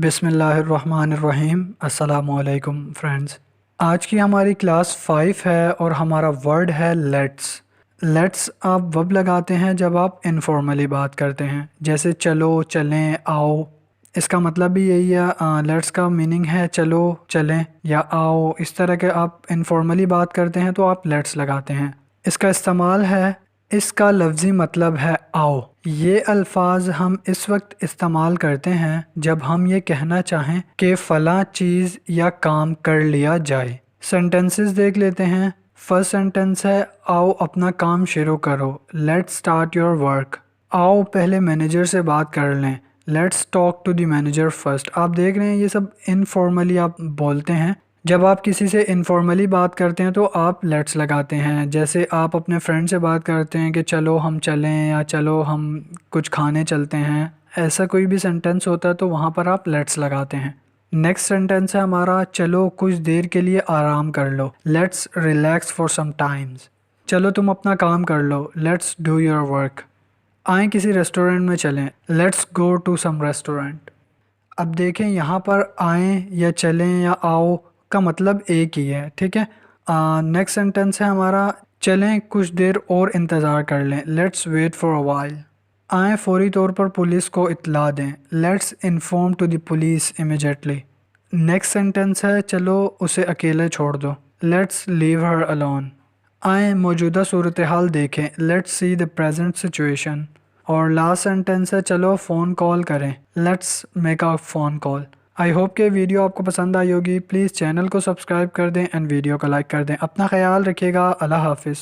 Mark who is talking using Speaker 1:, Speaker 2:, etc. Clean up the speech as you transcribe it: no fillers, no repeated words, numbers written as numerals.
Speaker 1: बिस्मिल्लाहिर्रहमानिर्रहीम। अस्सलामुअलैकुम फ्रेंड्स। आज की हमारी क्लास 5 है और हमारा वर्ड है लेट्स। लेट्स आप वब लगाते हैं जब आप इनफॉर्मली बात करते हैं, जैसे चलो, चलें, आओ। इसका मतलब भी यही है। लेट्स का मीनिंग है चलो, चलें या आओ। इस तरह के आप इनफॉर्मली बात करते हैं तो आप लेट्स लगाते हैं। इसका इस्तेमाल है, इसका लफ्ज़ी मतलब है आओ। ये अल्फाज हम इस वक्त इस्तेमाल करते हैं जब हम ये कहना चाहें कि फ़लाँ चीज़ या काम कर लिया जाए। सेंटेंसेस देख लेते हैं। फर्स्ट सेंटेंस है, आओ अपना काम शुरू करो, लेट्स स्टार्ट योर वर्क। आओ पहले मैनेजर से बात कर लें, let's talk to the manager first. आप देख रहे हैं ये सब इनफॉर्मली आप बोलते हैं। जब आप किसी से इनफॉर्मली बात करते हैं तो आप लेट्स लगाते हैं। जैसे आप अपने फ्रेंड से बात करते हैं कि चलो हम चलें या चलो हम कुछ खाने चलते हैं, ऐसा कोई भी सेंटेंस होता है तो वहाँ पर आप लेट्स लगाते हैं। नेक्स्ट सेंटेंस है हमारा, चलो कुछ देर के लिए आराम कर लो, let's relax for some times. चलो तुम अपना काम कर लो, लेट्स डू योर वर्क। आएँ किसी रेस्टोरेंट में चलें, let's go to some restaurant. अब देखें यहाँ पर आएँ या चलें या आओ का मतलब एक ही है, ठीक है। नेक्स्ट सेंटेंस है हमारा, चलें कुछ देर और इंतज़ार कर लें, let's wait for a while. आएँ फौरी तौर पर पुलिस को इत्तला दें, let's inform to the police immediately. Next sentence है, चलो उसे अकेले छोड़ दो, लेट्स लीव हर अलोन। आएँ मौजूदा सूरत हाल देखें, let's see the present situation. और लास्ट सेंटेंस है, चलो फ़ोन कॉल करें, let's make a phone call. I hope कि वीडियो आपको पसंद आई होगी। प्लीज़ चैनल को सब्सक्राइब कर दें एंड वीडियो को लाइक कर दें। अपना ख्याल रखिएगा। अल्लाह हाफिज़।